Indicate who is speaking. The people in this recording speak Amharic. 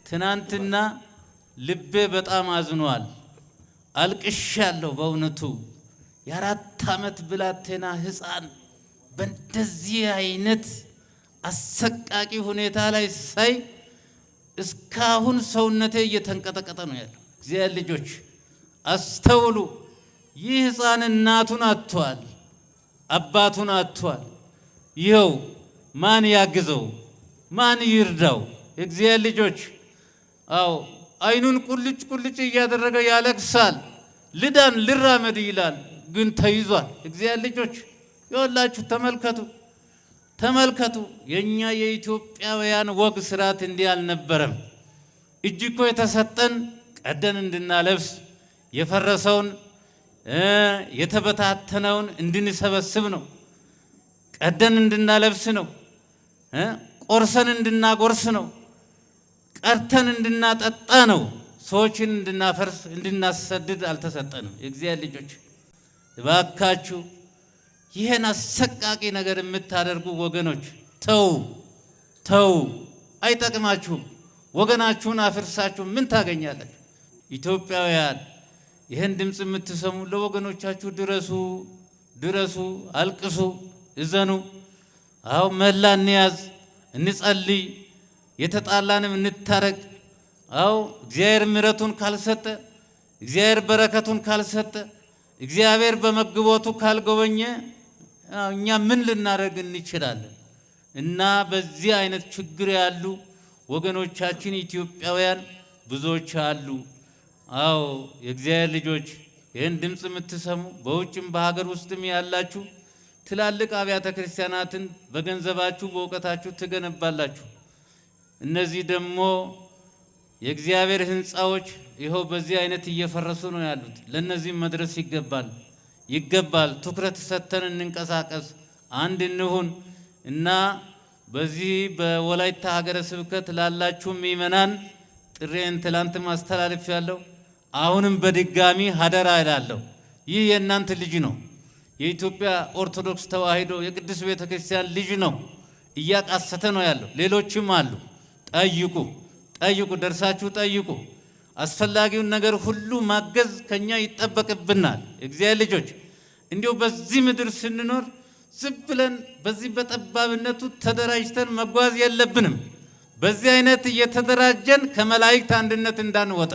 Speaker 1: ትናንትና ልቤ በጣም አዝኗል። አልቅሻለሁ በእውነቱ። የ4 ዓመት ብላቴና ሕፃን በእንደዚህ አይነት አሰቃቂ ሁኔታ ላይ ሳይ እስካሁን ሰውነቴ እየተንቀጠቀጠ ነው ያለው። እግዚአብሔር ልጆች አስተውሉ። ይህ ሕፃን እናቱን አጥቷል፣ አባቱን አጥቷል። ይኸው ማን ያግዘው? ማን ይርዳው? እግዚአብሔር ልጆች አዎ አይኑን ቁልጭ ቁልጭ እያደረገ ያለቅሳል። ልዳን ልራመድ ይላል፣ ግን ተይዟል። እግዚአብሔር ልጆች ይወላችሁ ተመልከቱ። የኛ የኢትዮጵያውያን ወግ ስርዓት እንዲህ አልነበረም። እጅ እኮ የተሰጠን ቀደን እንድናለብስ የፈረሰውን የተበታተነውን እንድንሰበስብ ነው። ቀደን እንድናለብስ ነው። ቆርሰን እንድናጎርስ ነው። ቀርተን እንድናጠጣ ነው። ሰዎችን እንድናፈርስ እንድናሰድድ አልተሰጠንም። የእግዚአብሔር ልጆች እባካችሁ ይሄን አሰቃቂ ነገር የምታደርጉ ወገኖች ተው፣ አይጠቅማችሁም። ወገናችሁን አፍርሳችሁ ምን ታገኛላችሁ? ኢትዮጵያውያን ይሄን ድምጽ የምትሰሙ ለወገኖቻችሁ ድረሱ፣ አልቅሱ፣ እዘኑ። አው መላ እንያዝ፣ እንጸልይ፣ የተጣላንም እንታረቅ። አው እግዚአብሔር ምሕረቱን ካልሰጠ፣ እግዚአብሔር በረከቱን ካልሰጠ፣ እግዚአብሔር በመግቦቱ ካልጎበኘ እኛ ምን ልናደርግ እንችላለን? እና በዚህ አይነት ችግር ያሉ ወገኖቻችን ኢትዮጵያውያን ብዙዎች አሉ። አዎ የእግዚአብሔር ልጆች ይህን ድምጽ የምትሰሙ በውጭም በሀገር ውስጥም ያላችሁ ትላልቅ አብያተ ክርስቲያናትን በገንዘባችሁ በእውቀታችሁ ትገነባላችሁ። እነዚህ ደግሞ የእግዚአብሔር ሕንፃዎች ይኸው በዚህ አይነት እየፈረሱ ነው ያሉት። ለነዚህም መድረስ ይገባል። ትኩረት ሰጥተን እንንቀሳቀስ፣ አንድ እንሁን እና በዚህ በወላይታ ሀገረ ስብከት ላላችሁ ምእመናን ጥሬን ትላንት ማስተላለፍ ያለው አሁንም በድጋሚ ሀደራ እላለሁ። ይህ የእናንተ ልጅ ነው። የኢትዮጵያ ኦርቶዶክስ ተዋሕዶ የቅድስት ቤተክርስቲያን ልጅ ነው። እያቃሰተ ነው ያለው። ሌሎችም አሉ። ጠይቁ፣ ደርሳችሁ ጠይቁ። አስፈላጊውን ነገር ሁሉ ማገዝ ከኛ ይጠበቅብናል። እግዚአብሔር ልጆች እንዲሁ በዚህ ምድር ስንኖር ዝም ብለን በዚህ በጠባብነቱ ተደራጅተን መጓዝ የለብንም። በዚህ አይነት እየተደራጀን ከመላእክት አንድነት እንዳንወጣ